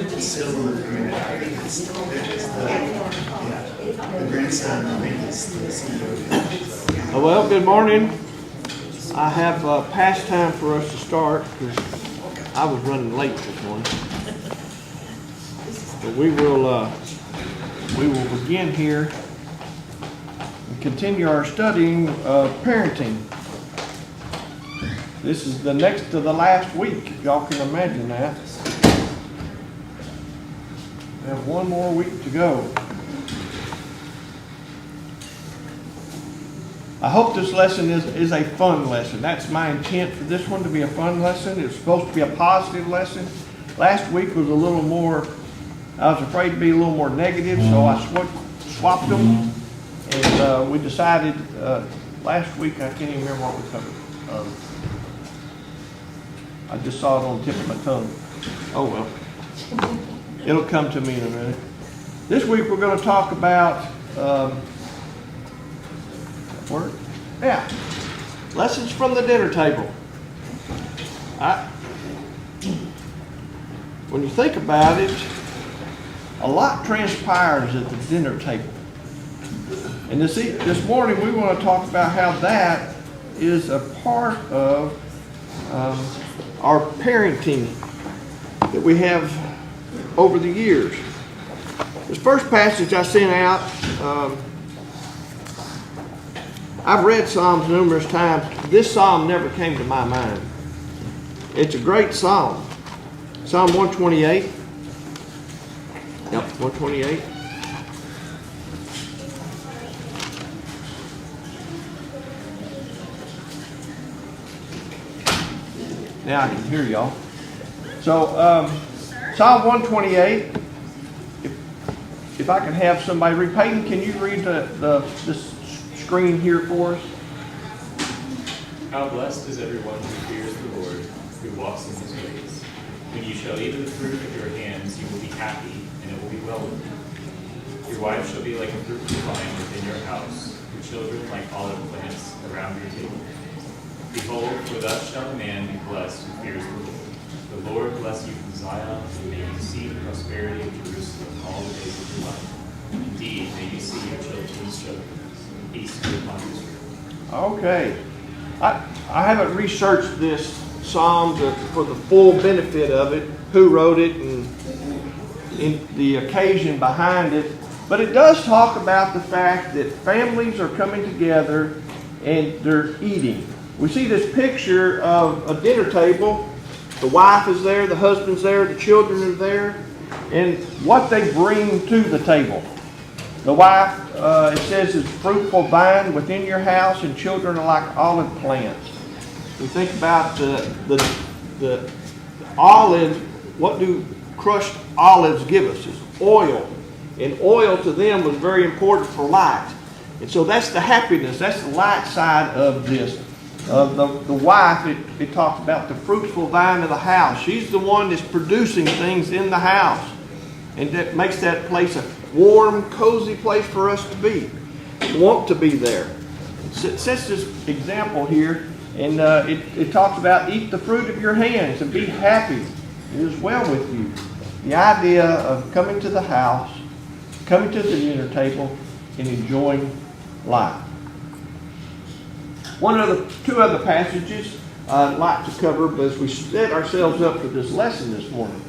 It's still, the grandson, I think, is the CEO. Well, good morning. I have past time for us to start because I was running late this morning. But we will begin here and continue our studying of parenting. This is the next to the last week, if y'all can imagine that. We have one more week to go. I hope this lesson is a fun lesson. That's my intent for this one, to be a fun lesson. It's supposed to be a positive lesson. Last week was a little more, I was afraid to be a little more negative, so I swapped them. And we decided last week, I can't even remember what we covered. I just saw it on the tip of my tongue. Oh well. It'll come to me in a minute. This week we're going to talk about lessons from the dinner table. When you think about it, a lot transpires at the dinner table. And this morning we want to talk about how that is a part of our parenting that we have over the years. This first passage I sent out, I've read Psalms numerous times. This psalm never came to my mind. It's a great psalm. Psalm 128. Yep, 128. Now I can hear y'all. So, Psalm 128. If I can have somebody read. Peyton, can you read this screen here for us? How blessed is everyone who fears the Lord, who walks in his ways. When you shall eat of the fruit of your hands, you will be happy, and it will be well with you. Your wife shall be like a fruitful vine within your house, your children like olive plants around your table. Behold, for thus shall a man be blessed who fears the Lord. The Lord bless you from Zion, and may you see the prosperity of Jerusalem all the days of your life. Indeed, may you see your children's children. Peace be upon Israel. Okay. I haven't researched this psalm for the full benefit of it, who wrote it and the occasion behind it. But it does talk about the fact that families are coming together and they're eating. We see this picture of a dinner table. The wife is there, the husband's there, the children are there, and what they bring to the table. The wife, it says, is fruitful vine within your house, and children are like olive plants. We think about the olive. What do crushed olives give us? It's oil, and oil to them was very important for light. And so that's the happiness. That's the light side of this. The wife, it talks about the fruitful vine of the house. She's the one that's producing things in the house. And that makes that place a warm, cozy place for us to be. Want to be there. It sets this example here. And it talks about eat the fruit of your hands and be happy. It is well with you. The idea of coming to the house, coming to the dinner table, and enjoying life. Two other passages I'd like to cover as we set ourselves up for this lesson this morning.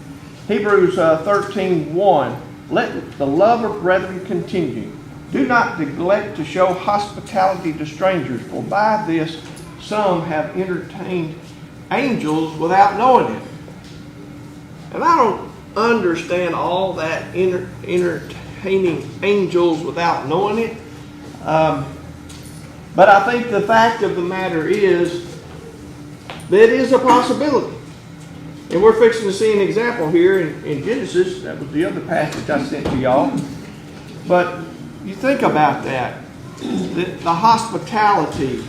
Hebrews 13:1. Let the love of brethren continue. Do not neglect to show hospitality to strangers, for by this some have entertained angels without knowing it. And I don't understand all that entertaining angels without knowing it. But I think the fact of the matter is that it is a possibility. And we're fixing to see an example here in Genesis. That was the other passage I sent to y'all. But you think about that. The hospitality,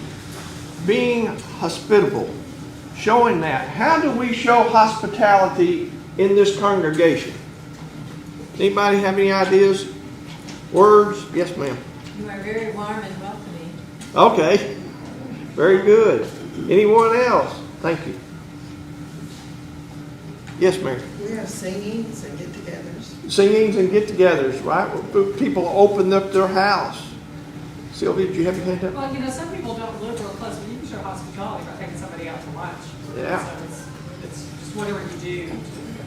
being hospitable, showing that. How do we show hospitality in this congregation? Anybody have any ideas? Words? Yes, ma'am. You are very warm and welcoming. Okay. Very good. Anyone else? Thank you. Yes, ma'am. We have singings and get-togethers. Singings and get-togethers, right? Where people open up their house. Sylvia, did you have your hand up? Well, you know, some people don't live real close, but you can show hospitality by taking somebody out to lunch. Yeah. So it's just whatever you do to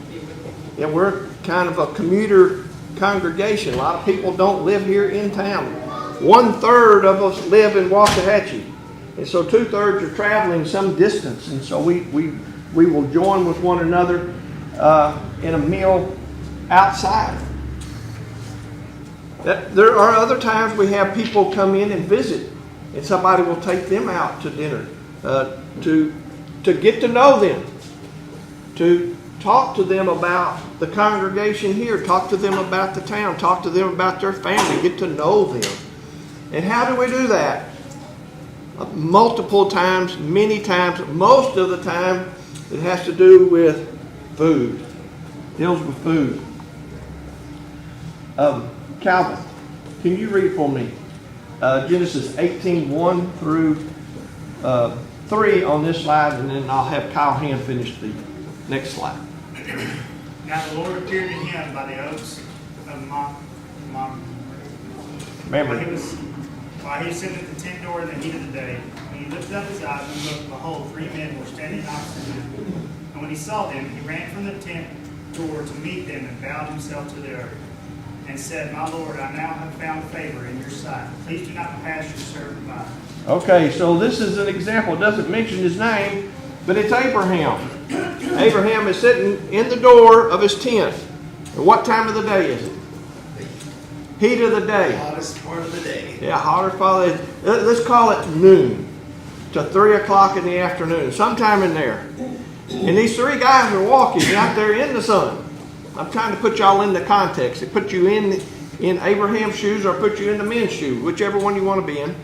be with people. Yeah, we're kind of a commuter congregation. A lot of people don't live here in town. 1/3 of us live in Waxahachie. And so 2/3 are traveling some distance. And so we will join with one another in a meal outside. There are other times we have people come in and visit, and somebody will take them out to dinner to get to know them, to talk to them about the congregation here, talk to them about the town, talk to them about their family, get to know them. And how do we do that? Multiple times, many times, most of the time, it has to do with food. It deals with food. Calvin, can you read for me Genesis 18:1 through 3 on this slide, and then I'll have Kyle Hand finish the next slide. Now the Lord appeared to him by the oaks of Mamre. Remember, While he was sitting at the tent door in the heat of the day, when he lifted up his eyes and looked, behold, 3 men were standing opposite him. And when he saw them, he ran from the tent door to meet them and bowed himself to the earth, and said, My Lord, I now have found favor in your sight. Please do not pass your servant by. okay, so this is an example. It doesn't mention his name, but it's Abraham. Abraham is sitting in the door of his tent. And what time of the day is it? Heat of the day. Hottest part of the day. Yeah, hottest part of the day. Let's call it noon to 3 o'clock in the afternoon, sometime in there. And these 3 guys are walking out there in the sun. I'm trying to put y'all in the context. It put you in Abraham's shoes or put you in the men's shoes, whichever one you want to be in.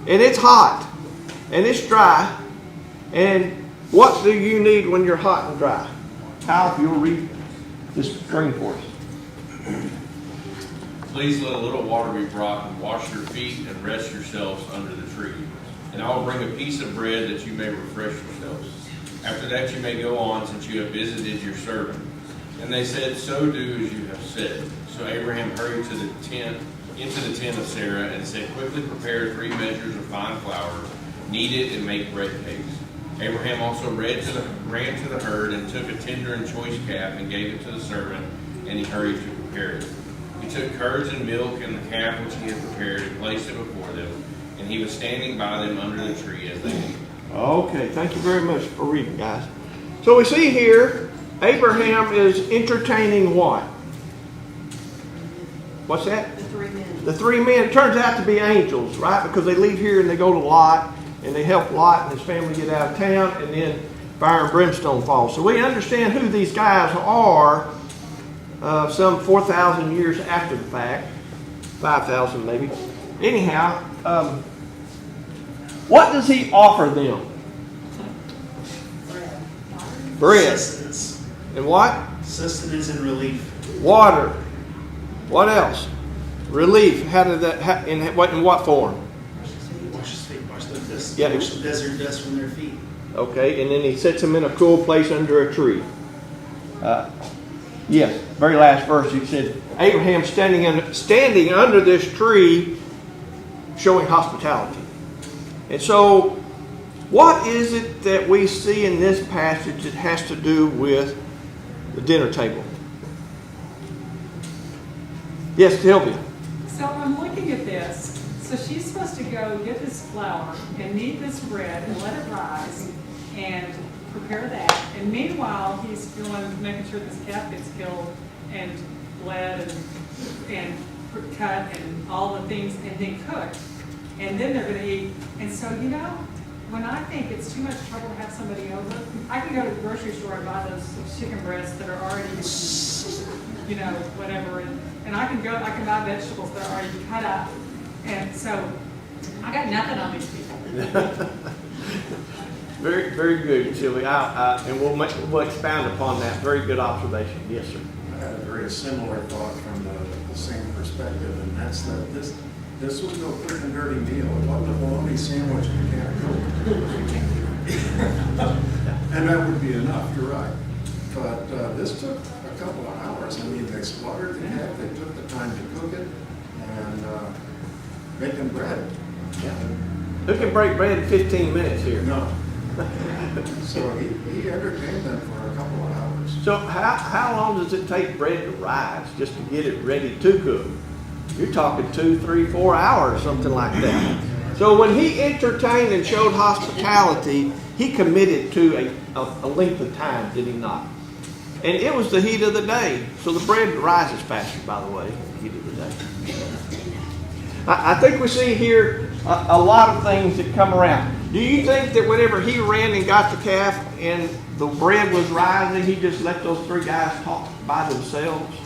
And it's hot. And it's dry. And what do you need when you're hot and dry? Kyle, if you'll read this screen for us. Please let a little water be brought and wash your feet and rest yourselves under the tree. And I will bring a piece of bread that you may refresh yourselves. After that you may go on, since you have visited your servant. And they said, So do as you have said. So Abraham hurried to the tent, into the tent of Sarah, and said, Quickly prepare 3 measures of fine flour, knead it, and make bread cakes. Abraham also ran to the herd and took a tender and choice calf and gave it to the servant, and he hurried to prepare it. He took curds and milk and the calf which he had prepared and placed it before them, and he was standing by them under the tree as they ate. Okay, thank you very much for reading, guys. So we see here, Abraham is entertaining what? What's that? The 3 men. The 3 men. It turns out to be angels, right? Because they leave here and they go to Lot, and they help Lot and his family get out of town, and then fire and brimstone falls. So we understand who these guys are some 4,000 years after the fact. 5,000 maybe. Anyhow, what does he offer them? Bread. Sustenance. And what? Sustenance and relief. Water. What else? Relief. How did that? In what form? Wash his feet. Wash the dust. Yeah. Wash the desert dust from their feet. Okay, and then he sets them in a cool place under a tree. Yes, very last verse. He said, Abraham standing under this tree, showing hospitality. And so, what is it that we see in this passage that has to do with the dinner table? Yes, Sylvia. So I'm looking at this. So she's supposed to go get this flour and knead this bread and let it rise and prepare that. And meanwhile, he's making sure this calf gets killed and bled and cut and all the things and then cooked. And then they're going to eat. And so, when I think it's too much trouble to have somebody over, I can go to the grocery store and buy those chicken breasts that are already, whatever. And I can buy vegetables that are already cut up. And so I got nothing on these people. Very, very good, Sylvia. And we'll expound upon that. Very good observation. Yes, sir. had a very similar thought from the same perspective, and that's that this was no quick and dirty meal. It wasn't a bologna sandwich and a can of Coke. And that would be enough, you're right. But this took a couple of hours. I mean, they slaughtered the calf, they took the time to cook it, and making bread. Yeah. Who can break bread in 15 minutes here? No. So he entertained them for a couple of hours. So how long does it take bread to rise just to get it ready to cook? You're talking 2, 3, 4 hours, something like that. So when he entertained and showed hospitality, he committed to a length of time, did he not? And it was the heat of the day. So the bread rises faster, by the way, the heat of the day. I think we see here a lot of things that come around. Do you think that whenever he ran and got the calf and the bread was rising, he just let those 3 guys talk by themselves?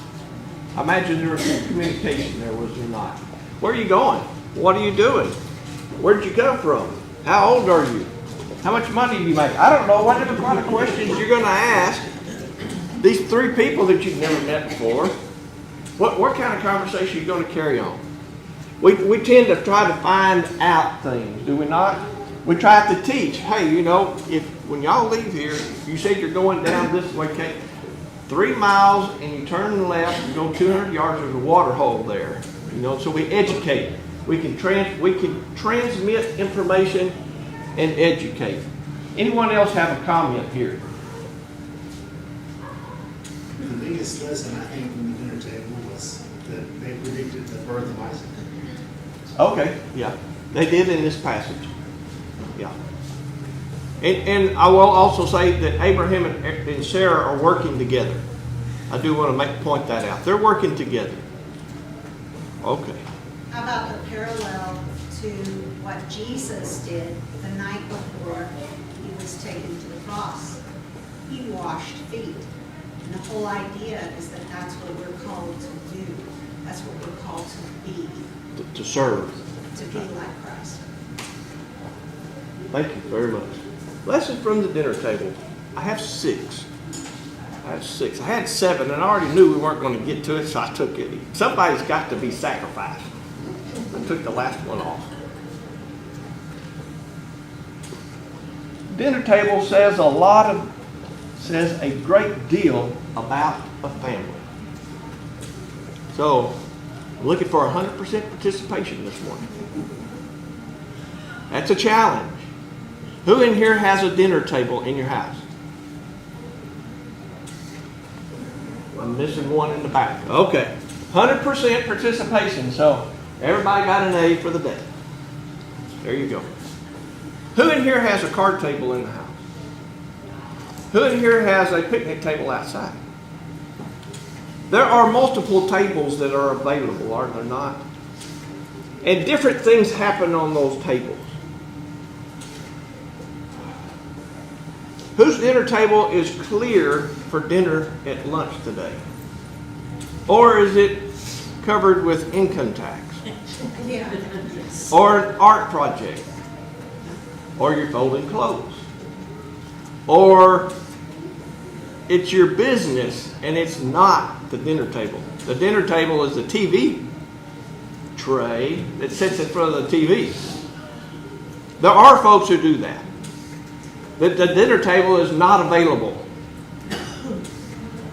I imagine there was some communication there, was there not? Where are you going? What are you doing? Where did you come from? How old are you? How much money do you make? I don't know. Whatever kind of questions you're going to ask these 3 people that you've never met before, what kind of conversation are you going to carry on? We tend to try to find out things, do we not? We try to teach. Hey, you know, if when y'all leave here, you said you're going down this way, okay, 3 miles and you turn left, you go 200 yards, there's a water hole there. You know, so we educate. We can transmit information and educate. Anyone else have a comment here? The biggest lesson, I think, from the dinner table was that they predicted the birth of Isaac. Okay, yeah. They did in this passage. Yeah. And I will also say that Abraham and Sarah are working together. I do want to point that out. They're working together. Okay. How about the parallel to what Jesus did the night before he was taken to the cross? He washed feet. And the whole idea is that that's what we're called to do. That's what we're called to be. To serve. To be like Christ. Thank you very much. Lesson from the dinner table. I have 6. I had 7, and I already knew we weren't going to get to it, so I took it. Somebody's got to be sacrificed. I took the last one off. Dinner table says a great deal about a family. So, I'm looking for 100% participation this morning. That's a challenge. Who in here has a dinner table in your house? I'm missing one in the back. Okay. 100% participation. So everybody got an A for the day. There you go. Who in here has a card table in the house? Who in here has a picnic table outside? There are multiple tables that are available, are there not? And different things happen on those tables. Whose dinner table is clear for dinner at lunch today? Or is it covered with income tax? Yeah. Or an art project? Or you're folding clothes? Or it's your business and it's not the dinner table. The dinner table is the TV tray that sits in front of the TV. There are folks who do that. The dinner table is not available.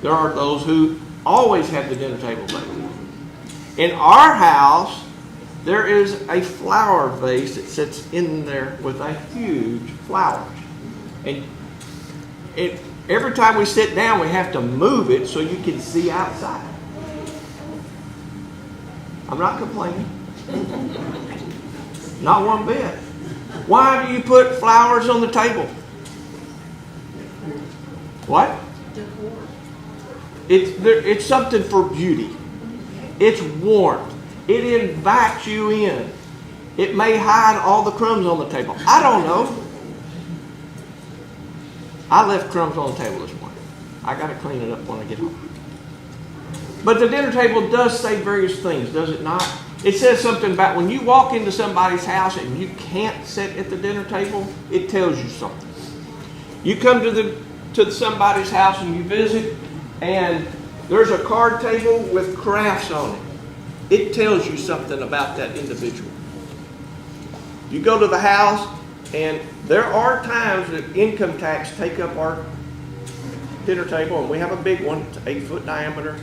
There are those who always have the dinner table available. In our house, there is a flower vase that sits in there with a huge flowers. And every time we sit down, we have to move it so you can see outside. I'm not complaining. Not one bit. Why do you put flowers on the table? What? Decor. It's something for beauty. It's warmth. It invites you in. It may hide all the crumbs on the table. I don't know. I left crumbs on the table this morning. I got to clean it up when I get home. But the dinner table does say various things, does it not? It says something about when you walk into somebody's house and you can't sit at the dinner table, it tells you something. You come to somebody's house and you visit, and there's a card table with crafts on it. It tells you something about that individual. You go to the house, and there are times that income tax take up our dinner table, and we have a big one. It's 8 foot diameter.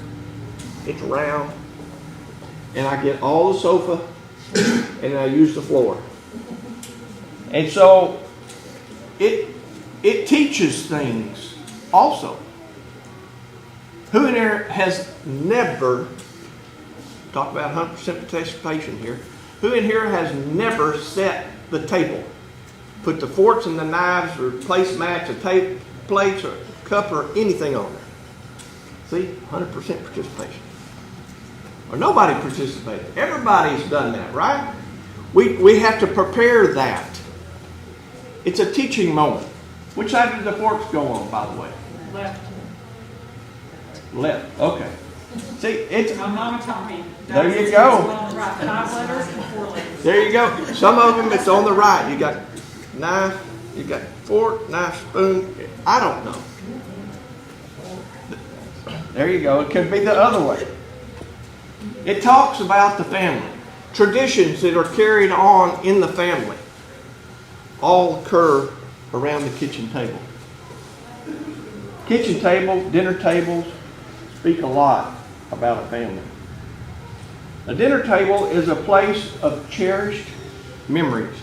It's round. And I get all the sofa, and I use the floor. And so it teaches things also. Who in there has never, talk about 100% participation here, who in here has never set the table? Put the forks and the knives or placemats or plates or cup or anything on there. See, 100% participation. Or nobody participated. Everybody's done that, right? We have to prepare that. It's a teaching moment. Which side did the forks go on, by the way? Left. Left. Okay. See, it's My mama taught me. There you go. Right, 5 letters and 4 letters. there you go. Some of them it's on the right. You got knife, you got fork, knife, spoon. I don't know. There you go. It could be the other way. It talks about the family. Traditions that are carried on in the family all occur around the kitchen table. Kitchen table, dinner tables speak a lot about a family. A dinner table is a place of cherished memories.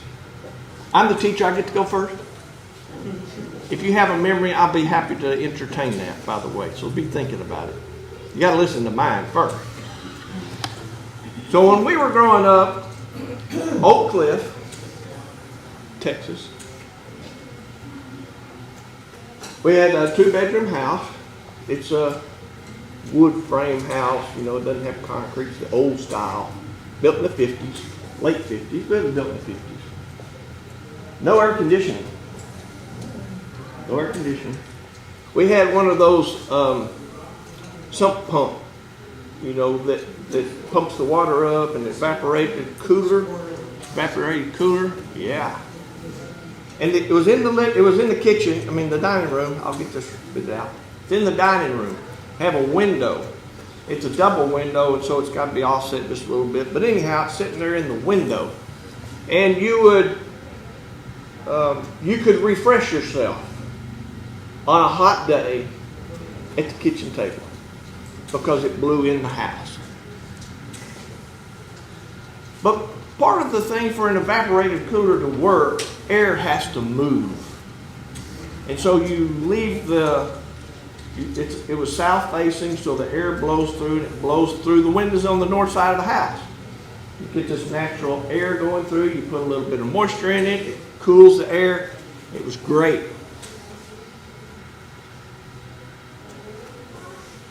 I'm the teacher, I get to go first. If you have a memory, I'll be happy to entertain that, by the way. So be thinking about it. You got to listen to mine first. So when we were growing up, Oak Cliff, Texas, we had a 2-bedroom house. It's a wood frame house. You know, it doesn't have concrete. It's the old style. Built in the 50s, late 50s, but it was built in the 50s. No air conditioning. No air conditioning. We had one of those sump pump, you know, that pumps the water up and evaporated cooler. Yeah. And it was in the kitchen. I mean, the dining room. I'll get this bit out. It's in the dining room. Have a window. It's a double window, and so it's got to be offset just a little bit. But anyhow, it's sitting there in the window, and you could refresh yourself on a hot day at the kitchen table because it blew in the house. But part of the thing for an evaporated cooler to work, air has to move. And so you leave it was south facing, so the air blows through, and it blows through the windows on the north side of the house. You get this natural air going through, you put a little bit of moisture in it, it cools the air. It was great.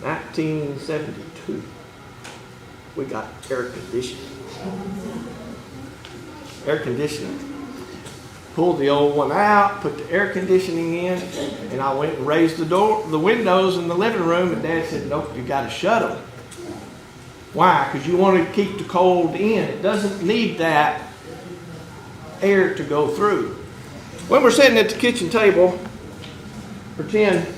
1972, we got air conditioning. Air conditioning. Pulled the old one out, put the air conditioning in, and I went and raised the windows in the living room, and Dad said, nope, you got to shut them. Why? Because you want to keep the cold in. It doesn't need that air to go through. When we're sitting at the kitchen table, pretend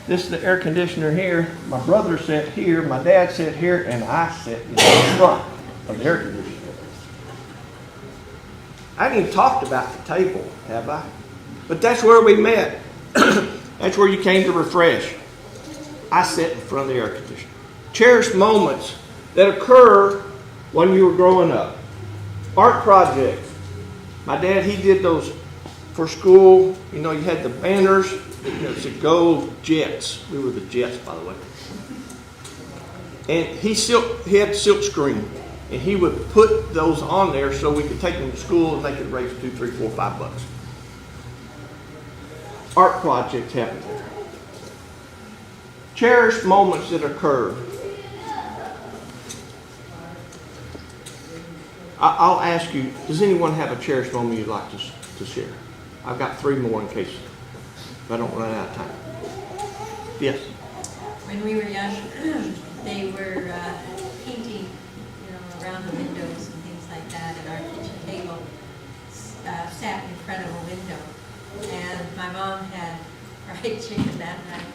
this is the air conditioner here, my brother sat here, my dad sat here, and I sat in the front of the air conditioner. I haven't even talked about the table, have I? But that's where we met. That's where you came to refresh. I sat in front of the air conditioner. Cherished moments that occur when you were growing up. Art projects. My dad, he did those for school. You know, you had the banners. It's the gold Jets. We were the Jets, by the way. And he had silk screen. And he would put those on there so we could take them to school and they could raise $2, $3, $4, $5. Art projects happen there. Cherished moments that occur. I'll ask you, does anyone have a cherished moment you'd like to share? I've got 3 more in case if I don't run out of time. Yes? When we were young, they were painting, around the windows and things like that at our kitchen table, sat in front of a window. And my mom had fried chicken that night.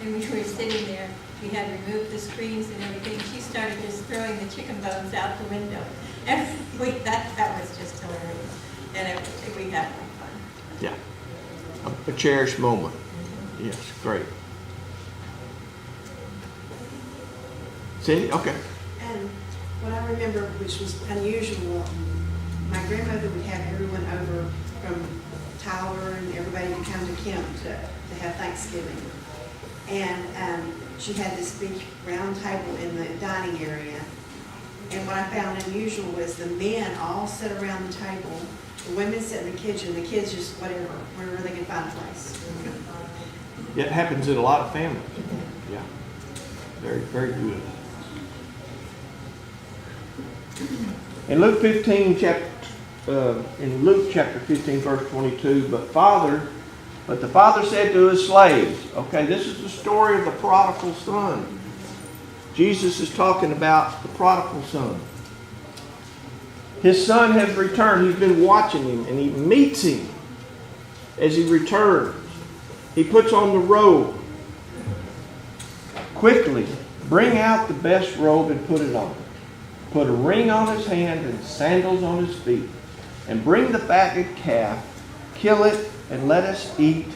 And we were sitting there, we had removed the screens and everything, she started just throwing the chicken bones out the window. And that was just hilarious. And we had fun. Yeah. A cherished moment. Yes, great. Cindy? Okay. And what I remember, which was unusual, my grandmother would have everyone over from Tyler and everybody to come to Kemp to have Thanksgiving. And she had this big round table in the dining area. And what I found unusual was the men all sat around the table, the women sat in the kitchen, the kids just whatever, wherever they could find a place. It happens in a lot of families. Yeah. Very, very good. In Luke 15, chapter 15, verse 22, but the father said to his slaves, okay, this is the story of the prodigal son. Jesus is talking about the prodigal son. His son has returned. He's been watching him, and he meets him as he returns. He puts on the robe. Quickly, bring out the best robe and put it on. Put a ring on his hand and sandals on his feet. And bring the fatted calf, kill it, and let us eat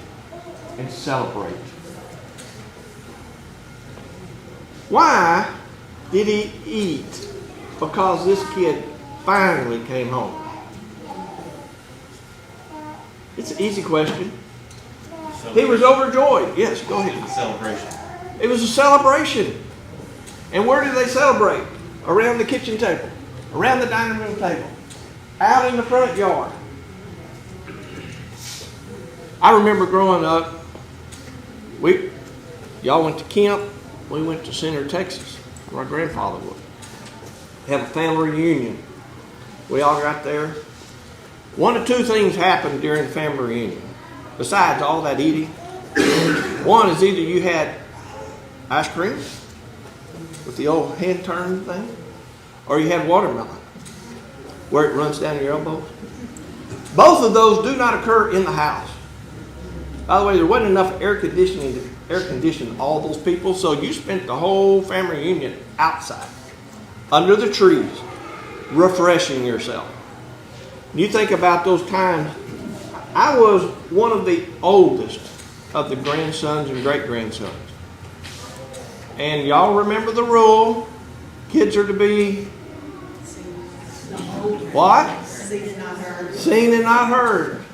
and celebrate. Why did he eat? Because this kid finally came home. It's an easy question. He was overjoyed. Yes, go ahead. It's a celebration. It was a celebration. And where did they celebrate? Around the kitchen table, around the dining room table, out in the front yard. I remember growing up, y'all went to Kemp, we went to Center, Texas, where my grandfather would have a family reunion. We all got there. One of two things happened during the family reunion, besides all that eating. One is either you had ice cream with the old hand turn thing, or you had watermelon, where it runs down your elbows. Both of those do not occur in the house. By the way, there wasn't enough air conditioning to air condition all those people, so you spent the whole family reunion outside, under the trees, refreshing yourself. You think about those times. I was one of the oldest of the grandsons and great-grandsons. And y'all remember the rule. Kids are to be what? Seen and not heard. Seen and not heard.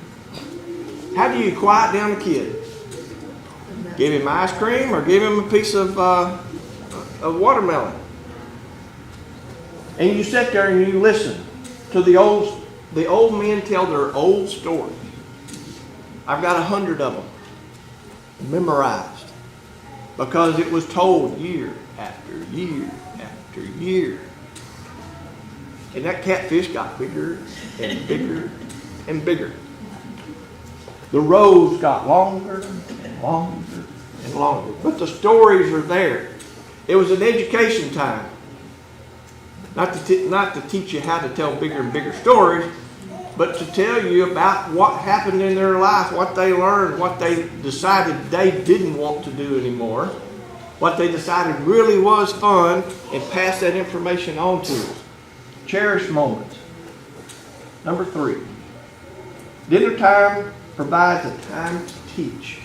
How do you quiet down a kid? Give him ice cream or give him a piece of watermelon. And you sit there and you listen to the old men tell their old stories. I've got 100 of them memorized because it was told year after year after year. And that catfish got bigger and bigger and bigger. The rows got longer and longer and longer. But the stories are there. It was an education time. Not to teach you how to tell bigger and bigger stories, but to tell you about what happened in their life, what they learned, what they decided they didn't want to do anymore, what they decided really was fun, and pass that information on to us. Cherished moments. Number 3. Dinner time provides a time to teach.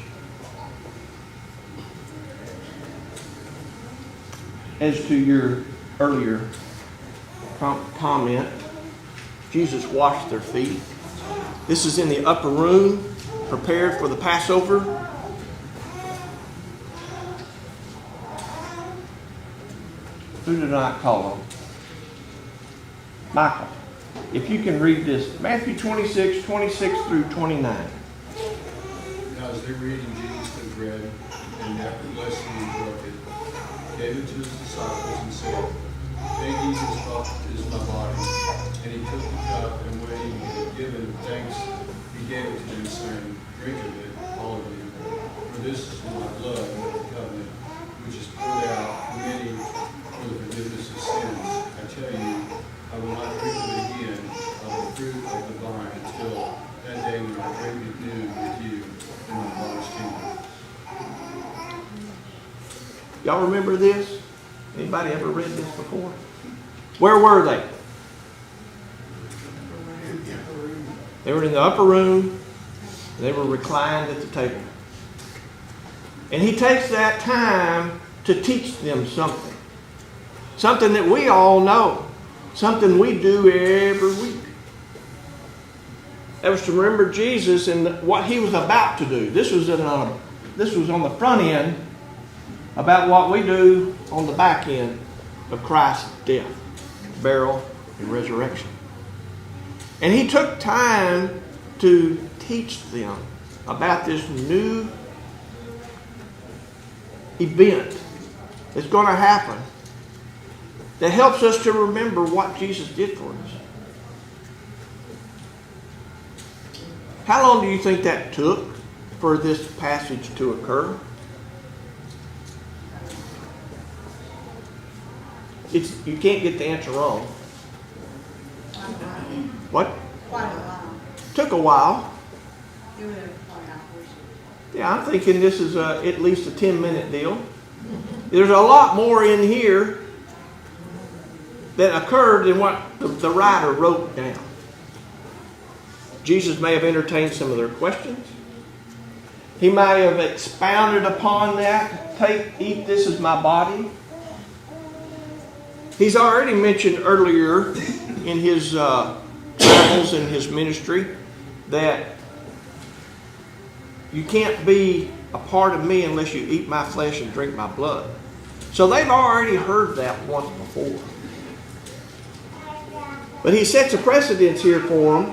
As to your earlier comment, Jesus washed their feet. This is in the upper room, prepared for the Passover. Who did I call on? Michael. If you can read this, Matthew 26, 26 through 29. Now as they were eating, Jesus took bread, and after blessing, he broke it, gave it to his disciples, and said, "Take, eat, this cup is my body." And he took the cup, and when he had given thanks, he gave it to them, saying, "Drink of it, all of you, for this is my blood of the covenant, which is poured out for many for the forgiveness of sins. I tell you, I will not drink of it again, of the fruit of the vine, until that day when I drink it new with you in my Father's kingdom." Y'all remember this? Anybody ever read this before? Where were they? They were in the upper room. They were reclined at the table. And he takes that time to teach them something. Something that we all know. Something we do every week. That was to remember Jesus and what he was about to do. This was on the front end about what we do on the back end of Christ's death, burial, and resurrection. And he took time to teach them about this new event that's going to happen that helps us to remember what Jesus did for us. How long do you think that took for this passage to occur? You can't get the answer wrong. What? Quite a while. Took a while. You would have probably not pushed it. Yeah, I'm thinking this is at least a 10-minute deal. There's a lot more in here that occurred than what the writer wrote down. Jesus may have entertained some of their questions. He might have expounded upon that. Eat, this is my body. He's already mentioned earlier in his travels and his ministry that you can't be a part of me unless you eat my flesh and drink my blood. So they've already heard that once before. But he sets a precedence here for them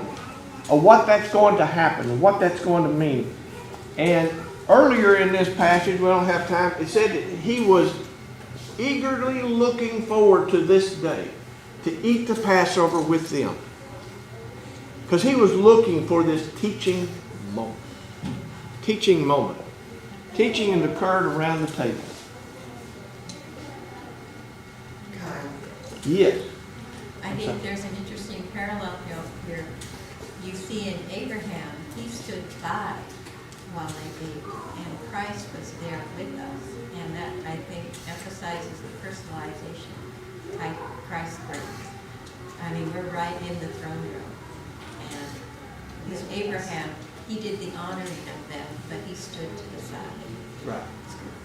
of what that's going to happen and what that's going to mean. And earlier in this passage, we don't have time, it said that he was eagerly looking forward to this day to eat the Passover with them. Because he was looking for this teaching moment. Teaching moment. Teaching occurred around the table. Yes. I think there's an interesting parallel here. You see in Abraham, he stood by while they ate, and Christ was there with us. And that, I think, emphasizes the personalization type Christ brings. I mean, we're right in the throne room. And with Abraham, he did the honoring of them, but he stood to the side. Right.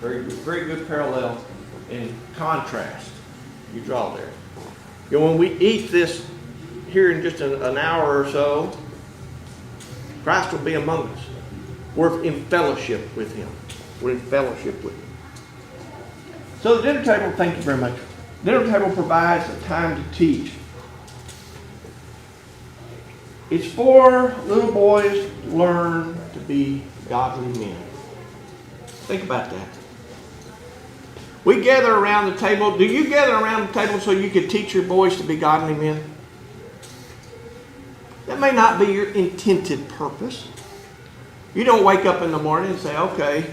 Very good parallel and contrast you draw there. You know, when we eat this here in just an hour or so, Christ will be among us. We're in fellowship with him. We're in fellowship with him. So the dinner table, thank you very much. Dinner table provides a time to teach. It's for little boys to learn to be godly men. Think about that. We gather around the table. Do you gather around the table so you can teach your boys to be godly men? That may not be your intended purpose. You don't wake up in the morning and say, okay,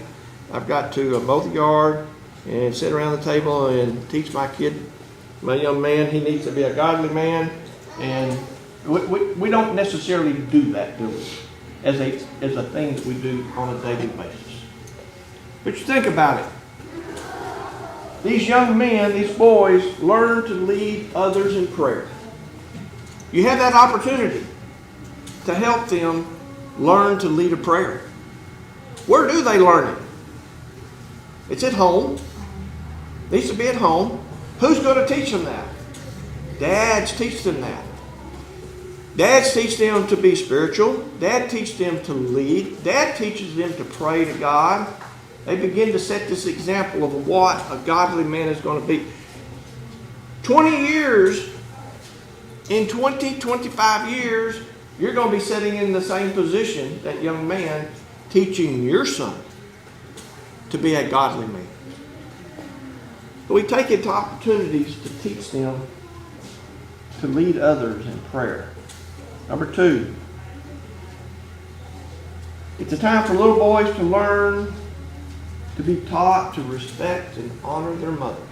I've got to mow the yard and sit around the table and teach my kid, my young man, he needs to be a godly man. And we don't necessarily do that, do we? As a thing that we do on a daily basis. But you think about it. These young men, these boys, learn to lead others in prayer. You have that opportunity to help them learn to lead a prayer. Where do they learn it? It's at home. It needs to be at home. Who's going to teach them that? Dads teach them that. Dads teach them to be spiritual. Dad teaches them to lead. Dad teaches them to pray to God. They begin to set this example of what a godly man is going to be. 20 years, in 25 years, you're going to be sitting in the same position, that young man, teaching your son to be a godly man. But we take into opportunities to teach them to lead others in prayer. Number 2, it's a time for little boys to learn to be taught to respect and honor their mothers.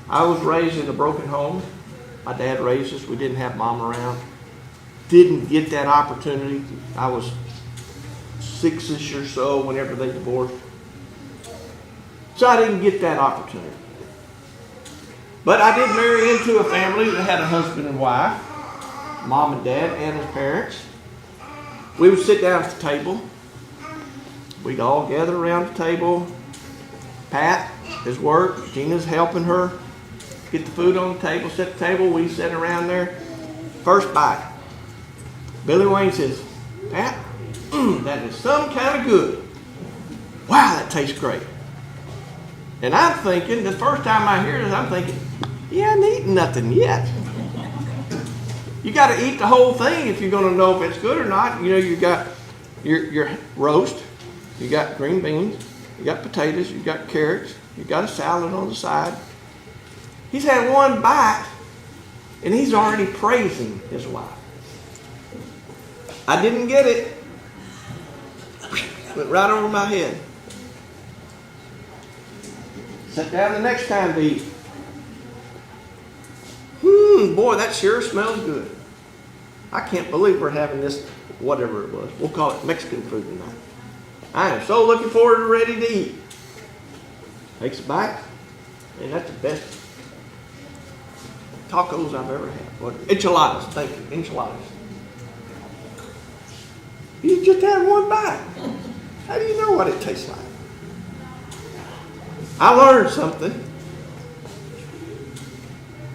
I was raised in a broken home. My dad raised us. We didn't have mom around. Didn't get that opportunity. I was 6-ish or so whenever they divorced. So I didn't get that opportunity. But I did marry into a family that had a husband and wife, mom and dad and his parents. We would sit down at the table. We'd all gather around the table. Pat is work. Gina's helping her get the food on the table, set the table. We sit around there. First bite. Billy Wayne says, Pat, that is some kind of good. Wow, that tastes great. And I'm thinking, the first time I hear this, I'm thinking, you haven't eaten nothing yet. You got to eat the whole thing if you're going to know if it's good or not. You know, you got your roast, you got green beans, you got potatoes, you got carrots, you got a salad on the side. He's had one bite, and he's already praising his wife. I didn't get it. Went right over my head. Sat down the next time to eat. Boy, that sure smells good. I can't believe we're having this, whatever it was. We'll call it Mexican food tonight. I am so looking forward and ready to eat. Takes a bite, and that's the best tacos I've ever had. Enchiladas, thank you, enchiladas. You just had one bite. How do you know what it tastes like? I learned something.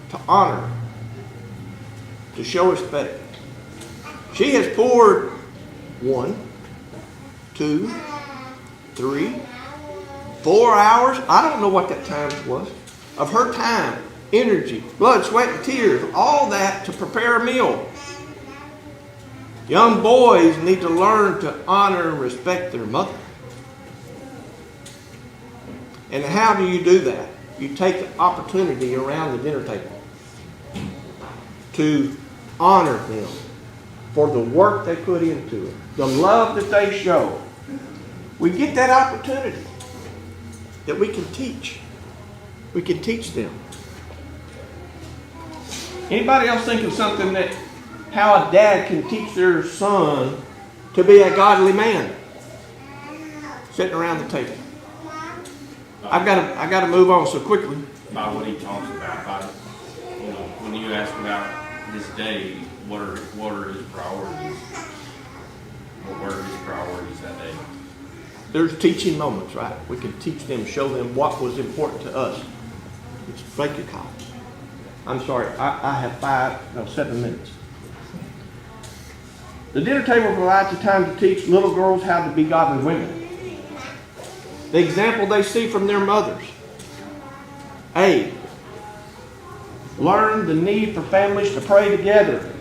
To honor, to show respect. She has poured 1, 2, 3, 4 hours. I don't know what that time was. Of her time, energy, blood, sweat, and tears, all that to prepare a meal. Young boys need to learn to honor and respect their mother. And how do you do that? You take the opportunity around the dinner table to honor them for the work they put into it, the love that they show. We get that opportunity that we can teach. We can teach them. Anybody else think of something that how a dad can teach their son to be a godly man? Sitting around the table. I gotta move on so quickly. About what he talks about you know, when you ask about this day, what are his priorities? What were his priorities that day? There's teaching moments, right? We can teach them, show them what was important to us. Thank you, Kyle. I'm sorry, I have 7 minutes. The dinner table provides a time to teach little girls how to be godly women. The example they see from their mothers. A, learn the need for families to pray together.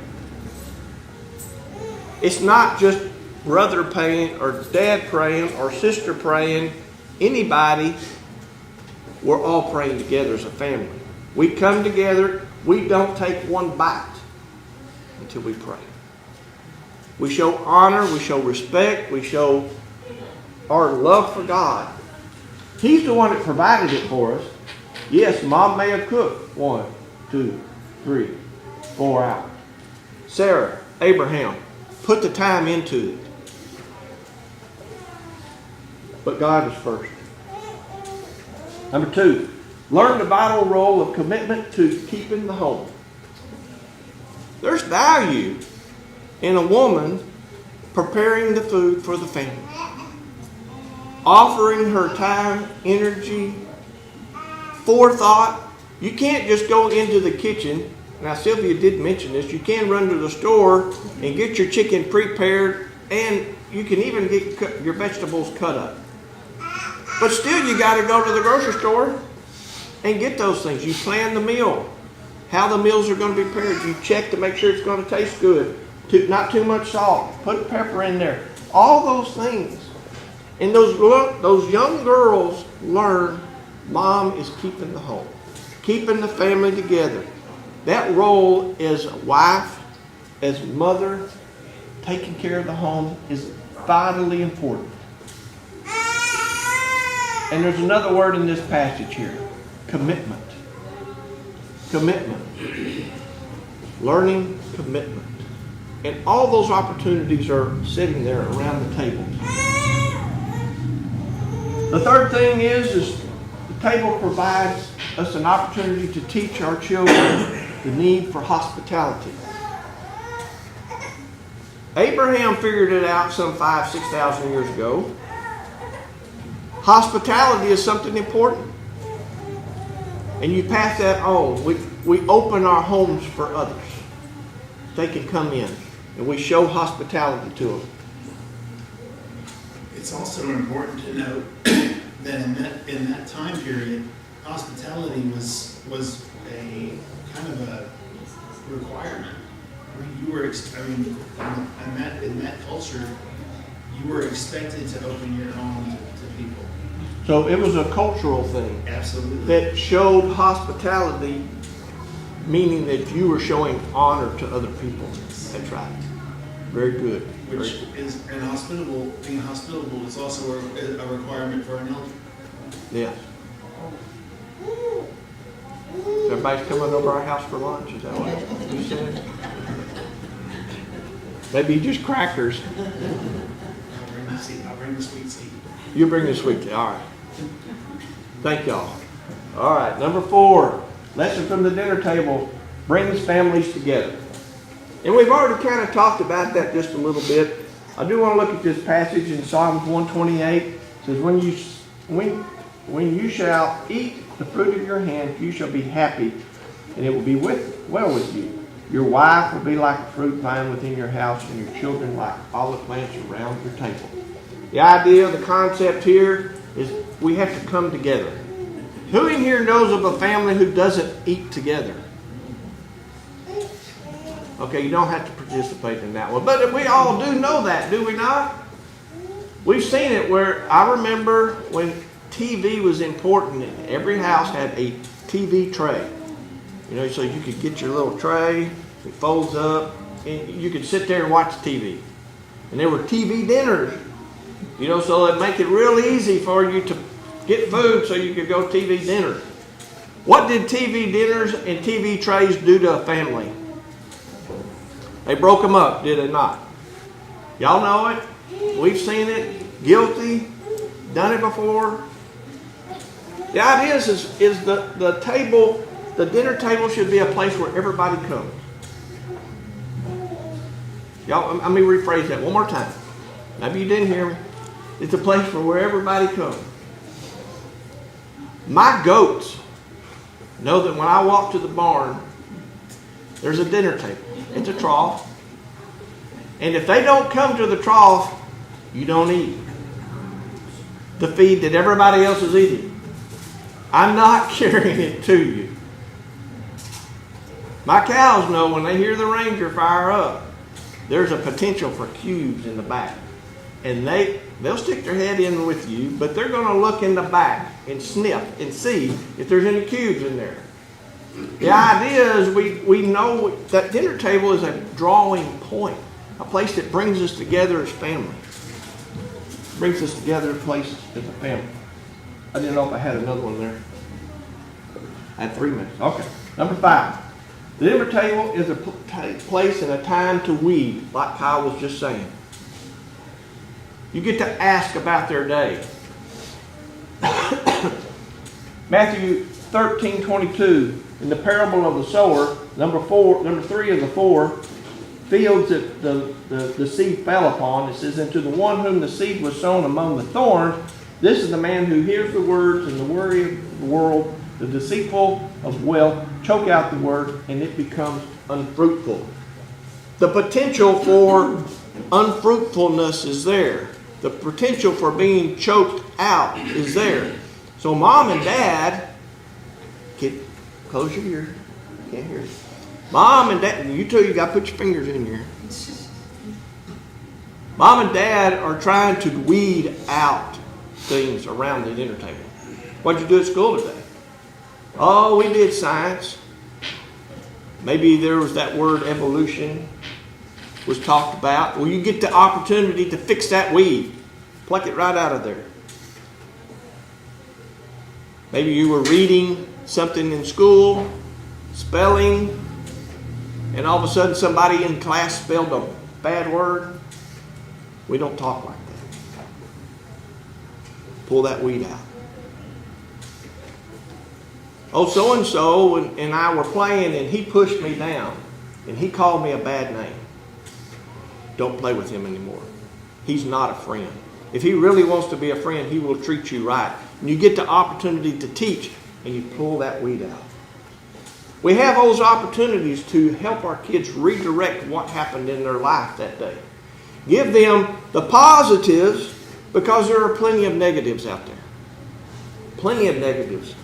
It's not just brother praying or dad praying or sister praying. Anybody, we're all praying together as a family. We come together. We don't take one bite until we pray. We show honor. We show respect. We show our love for God. He's the one that provided it for us. Yes, Mom may have cooked 1, 2, 3, 4 hours. Sarah, Abraham, put the time into it. But God is first. Number 2, learn the vital role of commitment to keeping the home. There's value in a woman preparing the food for the family. Offering her time, energy, forethought. You can't just go into the kitchen. Now, Sylvia did mention this. You can run to the store and get your chicken prepared, and you can even get your vegetables cut up. But still, you got to go to the grocery store and get those things. You plan the meal, how the meals are going to be prepared. You check to make sure it's going to taste good. Not too much salt. Put pepper in there. All those things. And those young girls learn Mom is keeping the home, keeping the family together. That role as a wife, as mother, taking care of the home is vitally important. And there's another word in this passage here, commitment. Commitment. Learning commitment. And all those opportunities are sitting there around the table. The third thing is the table provides us an opportunity to teach our children the need for hospitality. Abraham figured it out some 5,000-6,000 years ago. Hospitality is something important. And you pass that on. We open our homes for others. They can come in. And we show hospitality to them. It's also important to note that in that time period, hospitality was a kind of a requirement. I mean, you were, in that culture, you were expected to open your home to people. So it was a cultural thing. Absolutely. That showed hospitality, meaning that you were showing honor to other people. That's right. Very good. Which is, and hospitable, being hospitable is also a requirement for an elder. Yes. Everybody's coming over our house for lunch, is that what you said? Maybe just crackers. I'll bring the sweet tea. You bring the sweet tea. All right. Thank y'all. All right. Number 4, lesson from the dinner table brings families together. And we've already kind of talked about that just a little bit. I do want to look at this passage in Psalms 128. It says, when you shall eat the fruit of your hands, you shall be happy, and it will be well with you. Your wife will be like a fruit vine within your house, and your children like olive plants around your table. The idea, the concept here is we have to come together. Who in here knows of a family who doesn't eat together? Okay, you don't have to participate in that one. But we all do know that, do we not? We've seen it where I remember when TV was important, and every house had a TV tray. You know, so you could get your little tray, it folds up, and you could sit there and watch TV. And there were TV dinners, you know, so it'd make it real easy for you to get food so you could go TV dinner. What did TV dinners and TV trays do to a family? They broke them up, did they not? Y'all know it. We've seen it. Guilty. Done it before. The idea is the table, the dinner table should be a place where everybody comes. Y'all, let me rephrase that one more time. Maybe you didn't hear me. It's a place where everybody comes. My goats know that when I walk to the barn, there's a dinner table. It's a trough. And if they don't come to the trough, you don't eat the feed that everybody else is eating. I'm not carrying it to you. My cows know when they hear the Ranger fire up, there's a potential for cubes in the back. And they'll stick their head in with you, but they're going to look in the back and sniff and see if there's any cubes in there. The idea is we know that dinner table is a drawing point, a place that brings us together as family. Brings us together as a place as a family. I didn't know if I had another one there. I had 3 minutes. Okay. Number 5. The dinner table is a place and a time to weed, like Kyle was just saying. You get to ask about their day. Matthew 13:22. In the parable of the sower, number 3 of the 4 fields that the seed fell upon, it says, and to the one whom the seed was sown among the thorns, this is the man who hears the words, and the worry of the world, the deceitful of wealth, choke out the word, and it becomes unfruitful. The potential for unfruitfulness is there. The potential for being choked out is there. So mom and dad, close your ears. Can't hear you. Mom and dad, you too, you got to put your fingers in here. Mom and dad are trying to weed out things around the dinner table. What did you do at school today? Oh, we did science. Maybe there was that word evolution was talked about. Well, you get the opportunity to fix that weed. Pluck it right out of there. Maybe you were reading something in school, spelling, and all of a sudden somebody in class spelled a bad word. We don't talk like that. pull that weed out. Oh, so-and-so and I were playing and he pushed me down and he called me a bad name. Don't play with him anymore. He's not a friend. If he really wants to be a friend, he will treat you right. And you get the opportunity to teach and you pull that weed out. We have those opportunities to help our kids redirect what happened in their life that day. Give them the positives because there are plenty of negatives out there. Plenty of negatives.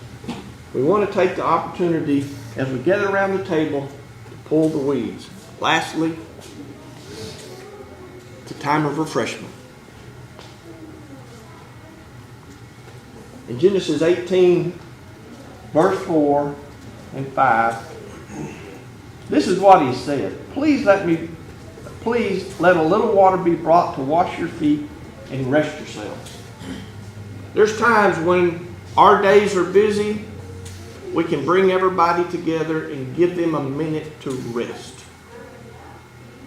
We want to take the opportunity as we gather around the table to pull the weeds. Lastly, it's a time of refreshment. In Genesis 18, verse 4 and 5, this is what he said. Please let a little water be brought to wash your feet and rest yourselves. There's times when our days are busy, we can bring everybody together and give them a minute to rest.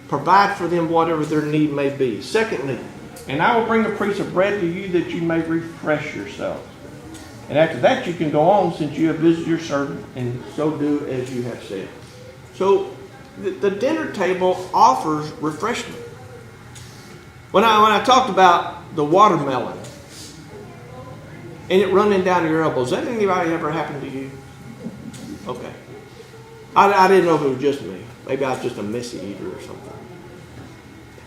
Provide for them whatever their need may be. Secondly, and I will bring a piece of bread to you that you may refresh yourselves. And after that you can go on, since you have visited your servant, and so do as you have said. So the dinner table offers refreshment. When I talked about the watermelon and it running down your elbows, has that anybody ever happened to you? Okay. I didn't know if it was just me. Maybe I was just a messy eater or something.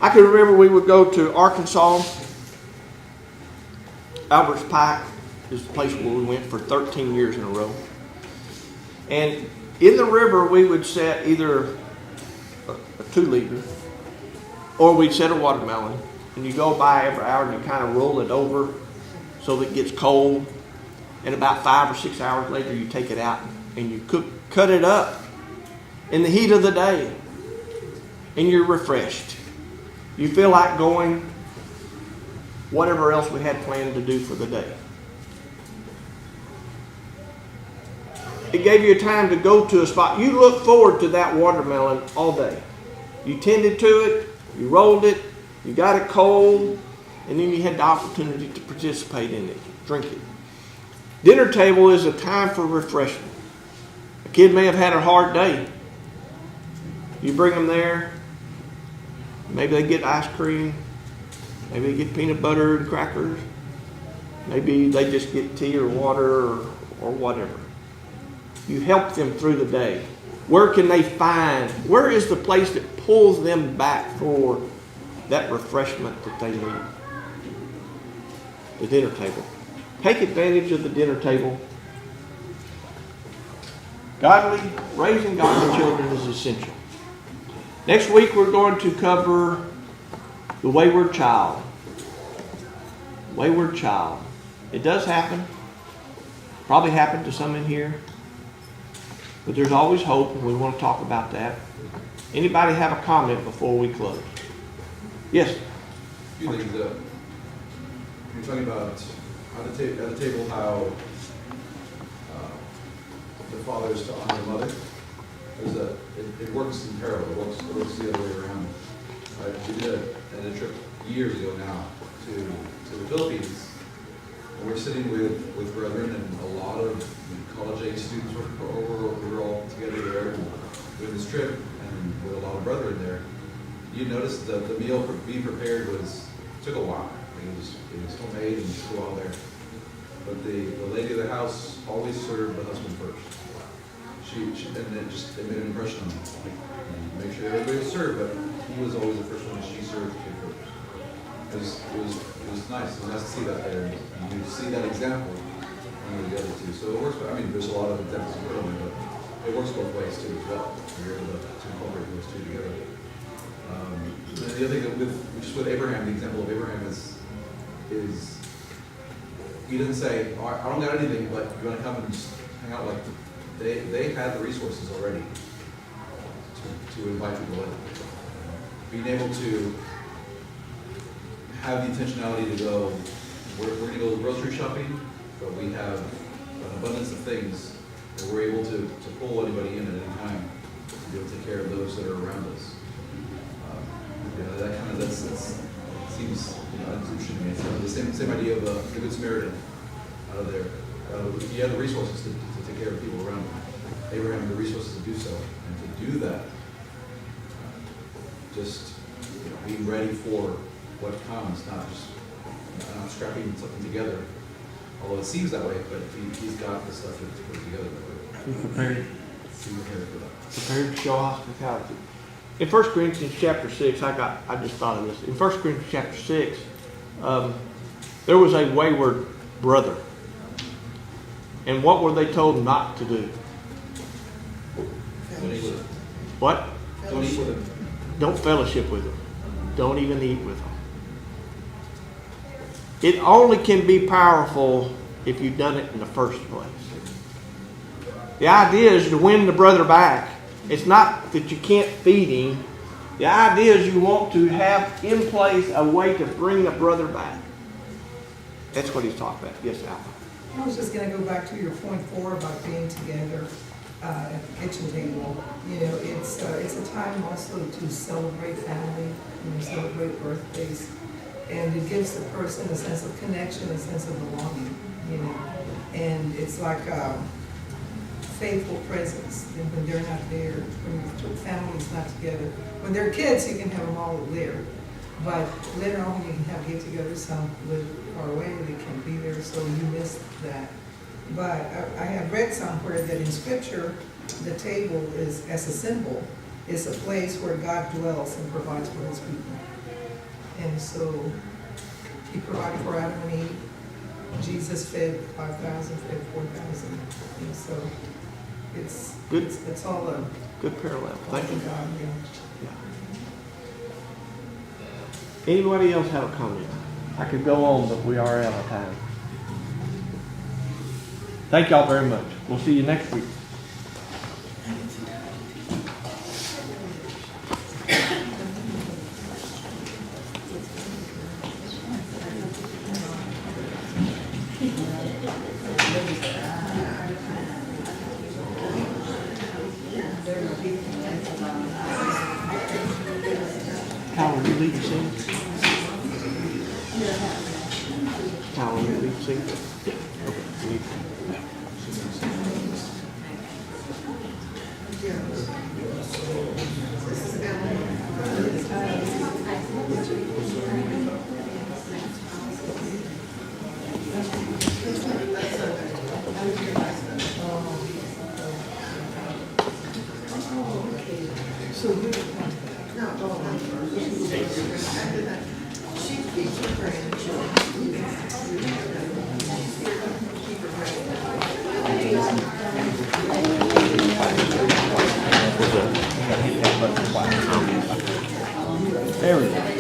I can remember we would go to Arkansas. Albert's Pike is the place where we went for 13 years in a row. And in the river, we would set either a 2-liter or we'd set a watermelon. And you go by every hour and you kind of roll it over so that it gets cold. And about 5 or 6 hours later, you take it out and you cut it up in the heat of the day. And you're refreshed. You feel like going whatever else we had planned to do for the day. It gave you time to go to a spot. You look forward to that watermelon all day. You tended to it, you rolled it, you got it cold, and then you had the opportunity to participate in it, drink it. Dinner table is a time for refreshment. A kid may have had a hard day. You bring them there. Maybe they get ice cream. Maybe they get peanut butter and crackers. Maybe they just get tea or water or whatever. You help them through the day. Where can they find? Where is the place that pulls them back for that refreshment that they need? The dinner table. Take advantage of the dinner table. Raising godly children is essential. Next week we're going to cover the wayward child. Wayward child. It does happen. Probably happened to some in here. But there's always hope, and we want to talk about that. Anybody have a comment before we close? Yes? A few things. You're talking about at the table how the father is to honor the mother. It works in parallel. It works the other way around. We did a trip years ago now to the Philippines. And we're sitting with brethren, and a lot of college age students were over. We were all together there doing this trip, and with a lot of brethren there. You noticed that the meal being prepared took a while. It was homemade and took a while there. But the lady of the house always served the husband first. It made an impression on me. And make sure everybody was served, but he was always the first one. She served him first. It was nice. It was nice to see that there. And you see that example with the other two. So it works. I mean, there's a lot of examples in front of me, but it works both ways too as well. You're able to incorporate those two together. And the other thing with Abraham, the example of Abraham is he didn't say, oh, I don't got anything, but you want to come and just hang out. Like they had the resources already to invite people in. Being able to have the intentionality to go, we're going to go grocery shopping, but we have an abundance of things that we're able to pull anybody in at any time to be able to take care of those that are around us. That kind of that's seems, it's interesting to me. It's the same idea of the Good Samaritan out of there. He had the resources to take care of people around him. Abraham had the resources to do so, and to do that, just being ready for what comes, not just not scrapping something together. Although it seems that way, but he's got the stuff to put together that way. Be prepared. Be prepared for that. Prepared to show hospitality. In 1 Corinthians chapter 6, I just thought of this. In 1 Corinthians chapter 6, there was a wayward brother. And what were they told not to do? Don't eat with him. What? Don't eat with him. Don't fellowship with them. Don't even eat with them. It only can be powerful if you've done it in the first place. The idea is to win the brother back. It's not that you can't feed him. The idea is you want to have in place a way to bring the brother back. That's what he's talking about. Yes, Al. I was just going to go back to your point 4 about being together at the kitchen table. It's a time also to celebrate family, celebrate birthdays, and it gives the person a sense of connection, a sense of belonging. And it's like a faithful presence. And when they're not there, when your family's not together, when they're kids, you can have them all there. But later on, you can have get-togethers, some live far away, they can't be there, so you miss that. But I have read somewhere that in Scripture, the table is, as a symbol, is a place where God dwells and provides for His people. And so He provided for Adam and Eve. Jesus fed 5,000, fed 4,000. And so it's Good. It's all a Good parallel. Thank you. God. Yeah. Anybody else have a comment? I could go on, but we are out of time. Thank y'all very much. We'll see you next week. How will you lead the scene? How will you lead the scene? Yeah. Okay. So you, no, go on first. After that, she keeps her grandchildren. Keep her grandchildren. There we go.